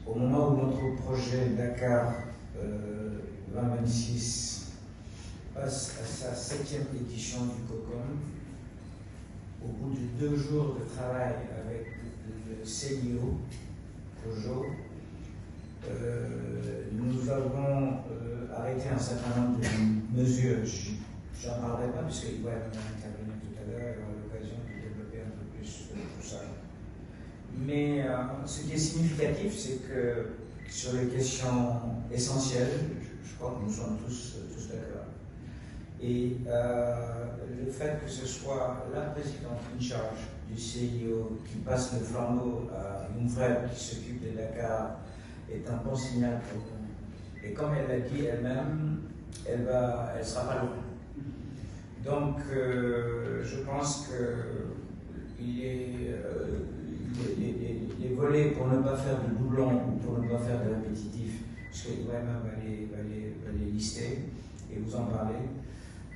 au moment où notre projet Dakar 2026 passe à sa 7e édition du COCOM, au bout de 2 jours de travail avec le CIO, COJO, nous avons arrêté un certain nombre de mesures. J'en parlerai pas puisqu'il va intervenir tout à l'heure et aura l'occasion de développer un peu plus tout ça. Mais ce qui est significatif, c'est que sur les questions essentielles, je crois que nous sommes tous d'accord. Et le fait que ce soit la présidente in charge du CIO qui passe le flambeau à Moufred qui s'occupe de Dakar est un bon signal pour nous. Et comme elle l'a dit elle-même, elle sera pas loin. Donc, je pense que les volets pour ne pas faire de doublons ou pour ne pas faire de répétitif, parce qu'Ibrahima va les lister et vous en parler.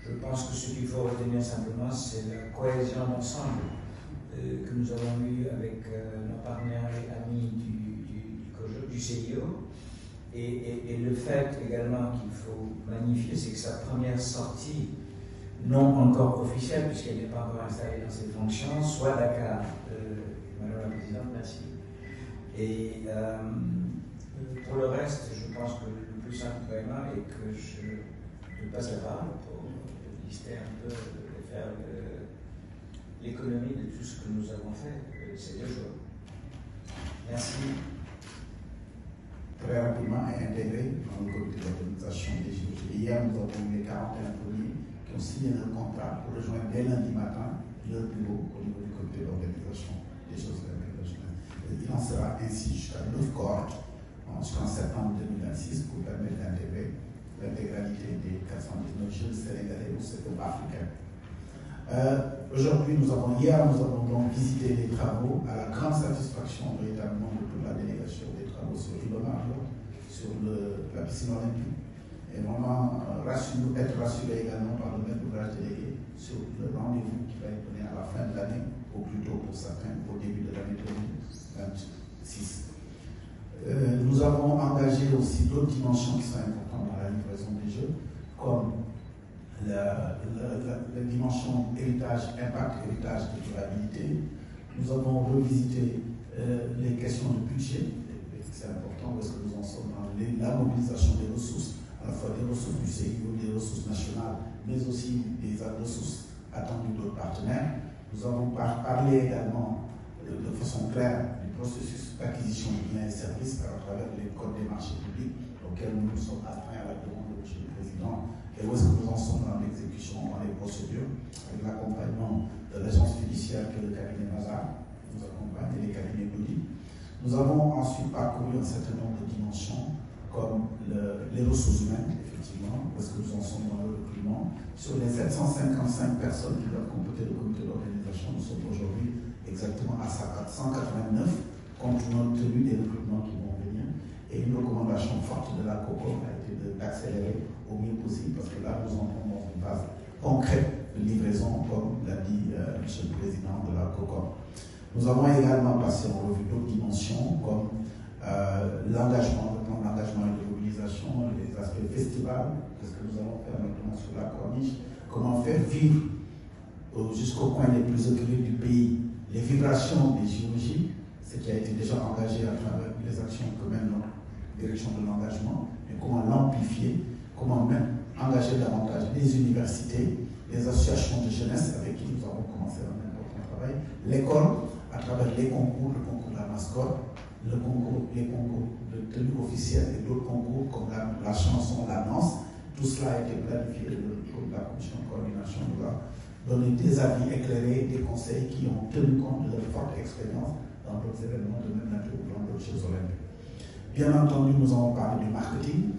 Je pense que ce qu'il faut retenir simplement, c'est la cohésion d'ensemble que nous avons eue avec nos partenaires et amis du CIO. Et le fait également qu'il faut magnifier, c'est que sa première sortie, non encore officielle, puisqu'elle n'est pas encore installée dans ses fonctions, soit Dakar. Madame la Présidente, merci. Et pour le reste, je pense que le plus simple vraiment est que je passe la parole pour lister un peu, faire l'économie de tout ce que nous avons fait ces 2 jours. Merci. Très rapidement et intégré dans le comité d'organisation des JOG. Hier, nous avons eu les 41 premiers qui ont signé un contrat pour rejoindre dès lundi matin leur bureau au niveau du comité d'organisation des Jeux olympiques. Il en sera ainsi jusqu'à 9 cohortes jusqu'en septembre 2026 pour permettre d'intégrer l'intégralité des 419 Jeux sénégalais au secteur africain. Hier, nous avons donc visité les travaux à la grande satisfaction véritablement de toute la délégation des travaux sur l'Ibomar, sur la piscine olympique, et vraiment être rassuré également par le maître d'ouvrage délégué sur le rendez-vous qui va être donné à la fin de l'année, au plus tôt pour certains, au début de l'année 2026. Nous avons engagé aussi d'autres dimensions qui sont importantes dans la livraison des Jeux, comme la dimension héritage, impact, héritage de durabilité. Nous avons revisité les questions de budget. C'est important parce que nous en sommes dans la mobilisation des ressources, à la fois des ressources du CIO, des ressources nationales, mais aussi des ressources attendues d'autres partenaires. Nous avons parlé également de façon claire du processus d'acquisition de biens et services à travers les codes des marchés publics auxquels nous nous sommes astreints à la demande de M. le Président. Et où est-ce que nous en sommes dans l'exécution, dans les procédures, avec l'accompagnement de l'agence fiduciaire que le cabinet Mazar nous accompagne et les cabinets Body. Nous avons ensuite parcouru un certain nombre de dimensions, comme les ressources humaines, effectivement, où est-ce que nous en sommes dans le recrutement. Sur les 755 personnes qui doivent compléter le comité d'organisation, nous sommes aujourd'hui exactement à 189, compte tenu des recrutements qui vont venir. Et une recommandation forte de la COCOM a été d'accélérer au mieux possible, parce que là, nous entrons dans une phase concrète de livraison, comme l'a dit M. le Président de la COCOM. Nous avons également passé en revue d'autres dimensions, comme l'engagement, le plan d'engagement et de mobilisation, les aspects festivals, qu'est-ce que nous allons faire maintenant sur la corniche, comment faire vivre jusqu'au coin les plus reculés du pays les vibrations des JOJ, ce qui a été déjà engagé à travers les actions que mène notre direction de l'engagement, mais comment l'amplifier, comment même engager davantage les universités, les associations de jeunesse avec qui nous avons commencé un important travail, l'école, à travers les concours, le concours de la mascotte, les concours de tenue officielle et d'autres concours comme la chanson, la danse. Tout cela a été planifié de la commission de coordination. Nous a donné des avis éclairés, des conseils qui ont tenu compte de leur forte expérience dans d'autres événements de même nature ou dans d'autres Jeux olympiques. Bien entendu, nous avons parlé du marketing.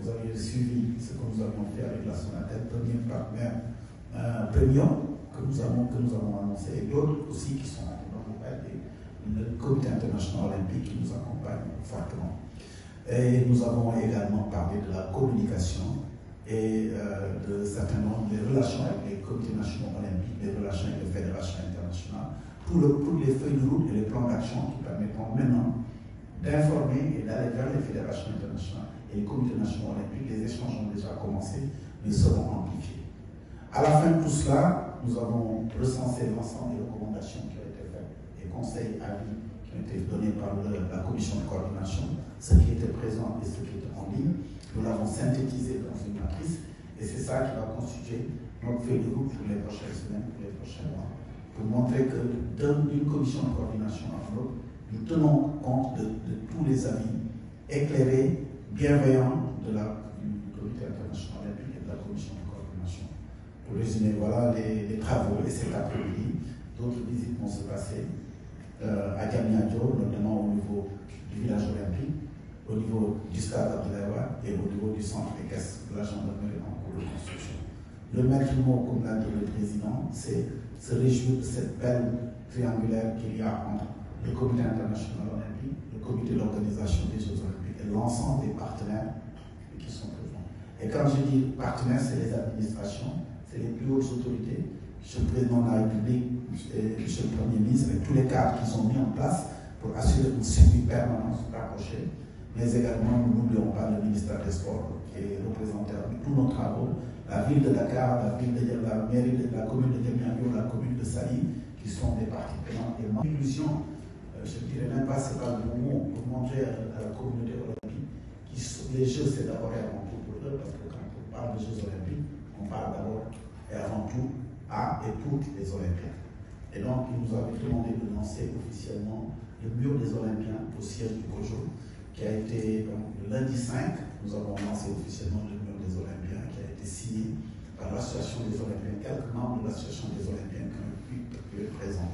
Vous avez suivi ce que nous avions fait avec la Sonatel, premier partenaire premium que nous avons annoncé, et d'autres aussi qui sont dans le comité international olympique qui nous accompagne fortement. Et nous avons également parlé de la communication et de certains nombres des relations avec les comités nationaux olympiques, des relations avec les fédérations internationales, toutes les feuilles de route et les plans d'action qui permettront maintenant d'informer et d'aller vers les fédérations internationales et les comités nationaux olympiques. Les échanges ont déjà commencé, mais seront amplifiés. À la fin de tout cela, nous avons recensé l'ensemble des recommandations qui ont été faites et conseils, avis qui ont été donnés par la commission de coordination, ce qui était présent et ce qui était en ligne. Nous l'avons synthétisé dans une matrice et c'est ça qui va constituer notre feuille de route pour les prochaines semaines, pour les prochains mois, pour montrer que d'une commission de coordination à l'autre, nous tenons compte de tous les avis éclairés, bienveillants du Comité international olympique et de la commission de coordination. Pour résumer, voilà les travaux et cet après-midi. D'autres visites vont se passer à Diamniadio, notamment au niveau du village olympique, au niveau du stade Abdoulaye et au niveau du centre équestre de la gendarmerie en cours de construction. Le maître mot, comme l'a dit le président, c'est se réjouir de cette belle triangulaire qu'il y a entre le Comité international olympique, le Comité d'organisation des Jeux olympiques et l'ensemble des partenaires qui sont présents. Et quand je dis partenaires, c'est les administrations, c'est les plus hautes autorités, M. le Président de la République, M. le Premier ministre, avec tous les cadres qui sont mis en place pour assurer un suivi permanent, rapproché. Mais également, nous n'oublions pas le ministère des Sports, qui est représenté avec tous nos travaux, la ville de Dakar, la mairie de la commune de Diamniadio, la commune de Saly, qui sont des parties prenantes. Et mon illusion, je ne dirais même pas, ce n'est pas le bon mot, pour montrer à la communauté olympique que les Jeux, c'est d'abord et avant tout pour eux, parce que quand on parle de Jeux olympiques, on parle d'abord et avant tout à et pour les Olympiens. Et donc, il nous avait demandé de lancer officiellement le mur des Olympiens au siège du COJO, qui a été, donc, le lundi 5, nous avons lancé officiellement le mur des Olympiens, qui a été signé par l'association des Olympiens, quelques membres de l'association des Olympiens qui ont pu être présents.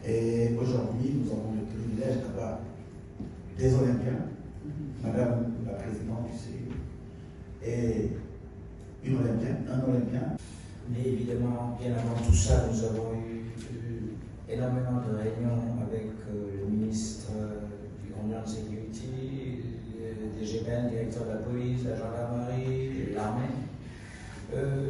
Et aujourd'hui, nous avons le privilège d'avoir des Olympiens, Madame la Présidente du CIO, et une Olympienne, un Olympien. Mais évidemment, bien avant tout ça, nous avons eu énormément de réunions avec le ministre du Homeland Security, des GBN, directeur de la police, la gendarmerie, l'armée.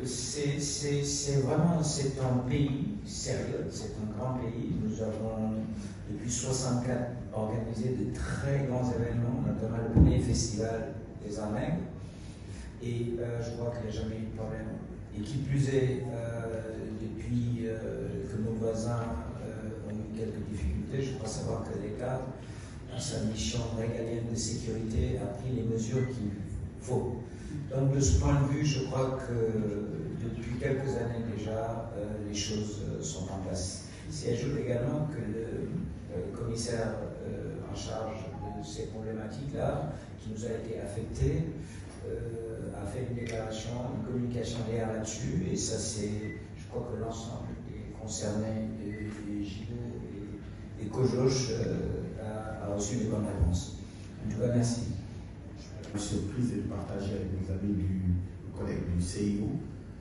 C'est vraiment, c'est un pays sérieux, c'est un grand pays. Nous avons, depuis 1964, organisé de très grands événements, notamment le premier festival des Arts Nègres. Et je crois qu'il n'y a jamais eu de problème. Et qui plus est, depuis que nos voisins ont eu quelques difficultés, je crois savoir que l'État, dans sa mission régalienne de sécurité, a pris les mesures qu'il faut. Donc de ce point de vue, je crois que depuis quelques années déjà, les choses sont en place. S'y ajoute également que le commissaire en charge de ces problématiques-là, qui nous a été affecté, a fait une déclaration, une communication hier là-dessus, et ça c'est, je crois que l'ensemble des concernés, des JO et COJOCH a reçu des bonnes réponses. En tout cas, merci. Je suis surprise de partager avec nos amis du collègue du CIO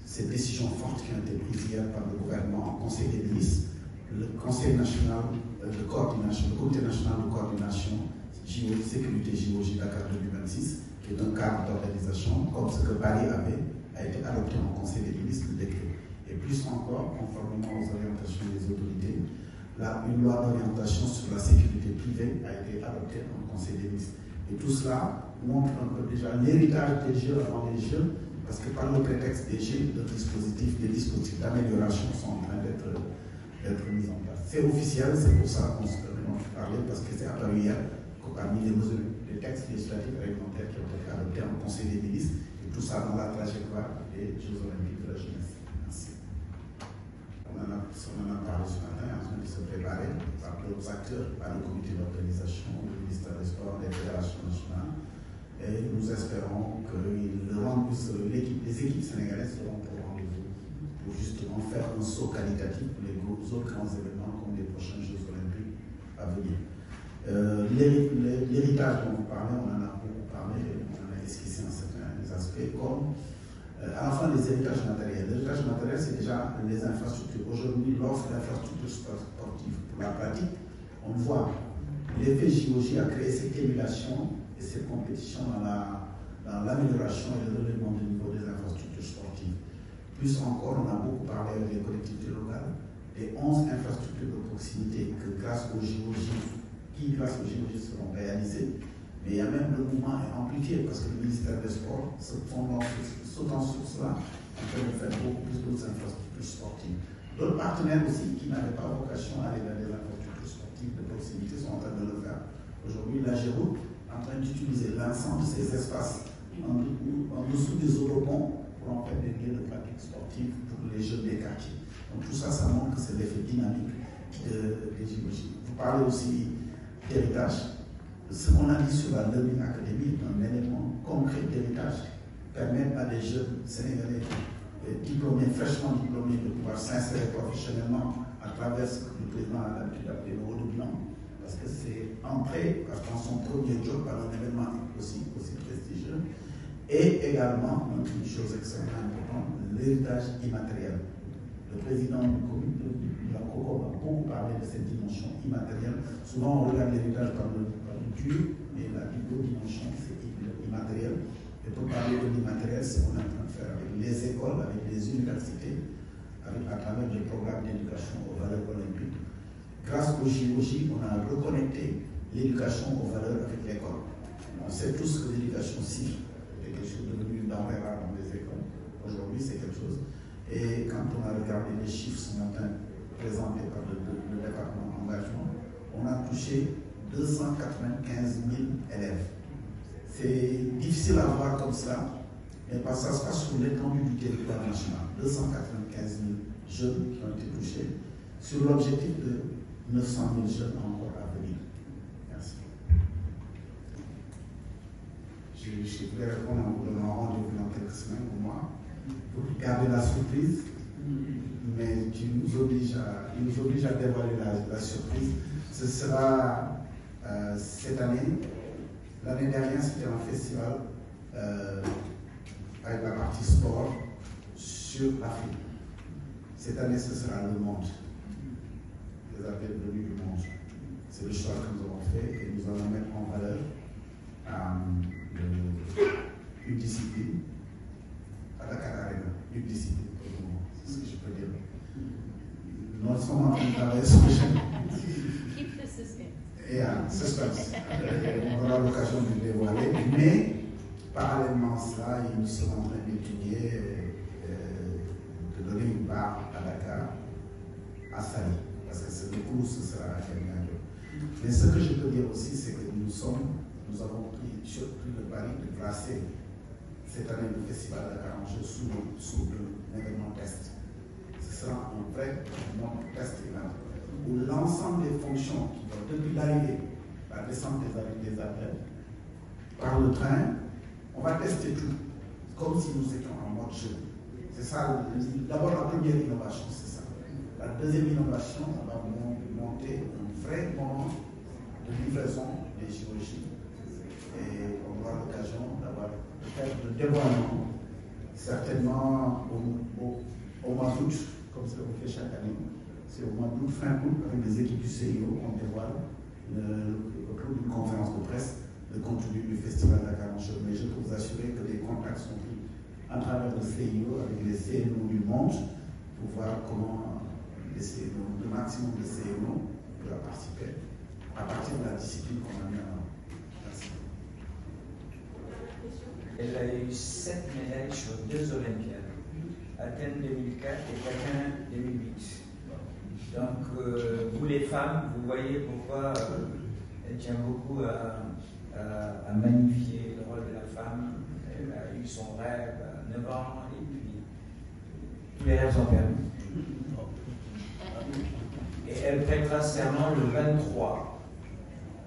ces décisions fortes qui ont été prises hier par le gouvernement en Conseil des ministres, le Conseil national de coordination, le Comité national de coordination JO, sécurité JOJ Dakar 2026, qui est un cadre d'organisation, comme ce que Bali avait, a été adopté en Conseil des ministres, le décret. Et plus encore, conformément aux orientations des autorités, une loi d'orientation sur la sécurité privée a été adoptée en Conseil des ministres. Et tout cela montre un peu déjà l'héritage des Jeux avant les Jeux, parce que par le prétexte des Jeux, des dispositifs d'amélioration sont en train d'être mis en place. C'est officiel, c'est pour ça qu'on se permet de parler, parce que c'est apparu hier que parmi les mesures, les textes législatifs réglementaires qui ont été adoptés en Conseil des ministres, et tout ça dans la trajectoire des Jeux olympiques de la jeunesse. Merci. On en a parlé ce matin, en train de se préparer par d'autres acteurs, par le comité d'organisation, le ministère des Sports, les fédérations nationales. Et nous espérons que les équipes sénégalaises seront pour rendez-vous pour justement faire un saut qualitatif pour les autres grands événements comme les prochains Jeux olympiques à venir. L'héritage dont vous parlez, on en a beaucoup parlé, on en a esquissé en certains aspects, comme à la fois les héritages matériels. L'héritage matériel, c'est déjà les infrastructures. Aujourd'hui, l'offre d'infrastructures sportives pour la pratique, on voit l'effet JOJ a créé cette émulation et cette compétition dans l'amélioration et le relèvement du niveau des infrastructures sportives. Plus encore, on a beaucoup parlé avec les collectivités locales des 11 infrastructures de proximité que grâce au JOJ qui, grâce au JOJ, seront réalisés. Mais il y a même le mouvement est amplifié parce que le ministère des Sports, sautant sur cela, en train de faire beaucoup plus d'autres infrastructures sportives. D'autres partenaires aussi qui n'avaient pas vocation à aller vers des infrastructures sportives de proximité sont en train de le faire. Aujourd'hui, la Géroute est en train d'utiliser l'ensemble de ces espaces en dessous des autoponts pour en faire des lieux de pratique sportive pour les jeunes des quartiers. Donc tout ça, ça montre que c'est l'effet dynamique des JOJ. Vous parlez aussi d'héritage. Ce qu'on a dit sur la Learning Academy est un élément concret d'héritage. Permettre à des jeunes Sénégalais diplômés, fraîchement diplômés, de pouvoir s'insérer professionnellement à travers ce que le président a l'habitude d'appeler le redoublement. Parce que c'est entré dans son premier job par un événement aussi prestigieux. Et également, une chose extrêmement importante, l'héritage immatériel. Le président de la COCOM a beaucoup parlé de cette dimension immatérielle. Souvent, on regarde l'héritage par le dur, mais la dimension, c'est immatériel. Et pour parler de l'immatériel, c'est ce qu'on est en train de faire avec les écoles, avec les universités, à travers des programmes d'éducation aux valeurs olympiques. Grâce au JOJ, on a reconnecté l'éducation aux valeurs avec l'école. On sait tous que l'éducation civique est quelque chose de devenu denrée rare dans les écoles. Aujourd'hui, c'est quelque chose. Et quand on a regardé les chiffres ce matin présentés par le département engagement, on a touché 295 000 élèves. C'est difficile à voir comme ça, mais parce que ça se passe sur l'étendue du territoire national. 295 000 jeunes qui ont été touchés, sur l'objectif de 900 000 jeunes encore à venir. Merci. Je voulais répondre en vous donnant rendez-vous dans quelques semaines pour moi, pour garder la surprise, mais tu nous oblige à dévoiler la surprise. Ce sera cette année. L'année dernière, c'était un festival avec la partie sport sur l'Afrique. Cette année, ce sera le monde. Les appels de nuit du monde. C'est le choix que nous avons fait et nous allons mettre en valeur une discipline à Dakar Arena. Une discipline, c'est ce que je peux dire. Nous sommes en train de travailler sur le chemin. Keep the suspense. Et suspense. On aura l'occasion de le dévoiler, mais parallèlement à cela, nous sommes en train d'étudier de donner une part à Dakar, à Sali, parce que c'est le cours, ce sera à quelqu'un d'autre. Mais ce que je peux dire aussi, c'est que nous avons pris le pari de placer cette année le festival Dakar Angers sous un événement test. Ce sera un vrai test où l'ensemble des fonctions qui vont depuis l'arrivée, la descente des athlètes, par le train, on va tester tout, comme si nous étions en mode jeu. C'est ça, d'abord la première innovation, c'est ça. La deuxième innovation, on va monter un vrai moment de livraison des JOJ. Et on aura l'occasion d'avoir peut-être le dévoilement, certainement au mois d'août, comme c'est fait chaque année. C'est au mois d'août, fin août, avec les équipes du CIO, qu'on dévoile au cours d'une conférence de presse le contenu du festival Dakar Angers. Mais je peux vous assurer que des contacts sont pris à travers le CIO avec les CNO du monde pour voir comment le maximum de CNO pourra participer à partir de la discipline qu'on a mis en œuvre. Merci. Elle a eu 7 médailles sur 2 Olympiades, Athènes 2004 et Pékin 2008. Donc, vous les femmes, vous voyez pourquoi elle tient beaucoup à magnifier le rôle de la femme. Elle a eu son rêve à 9 ans et puis tous les rêves sont permis. Et elle prêtera serment le 23.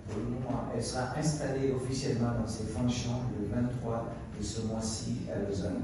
Pour le moment, elle sera installée officiellement dans ses fonctions le 23 de ce mois-ci à Lausanne.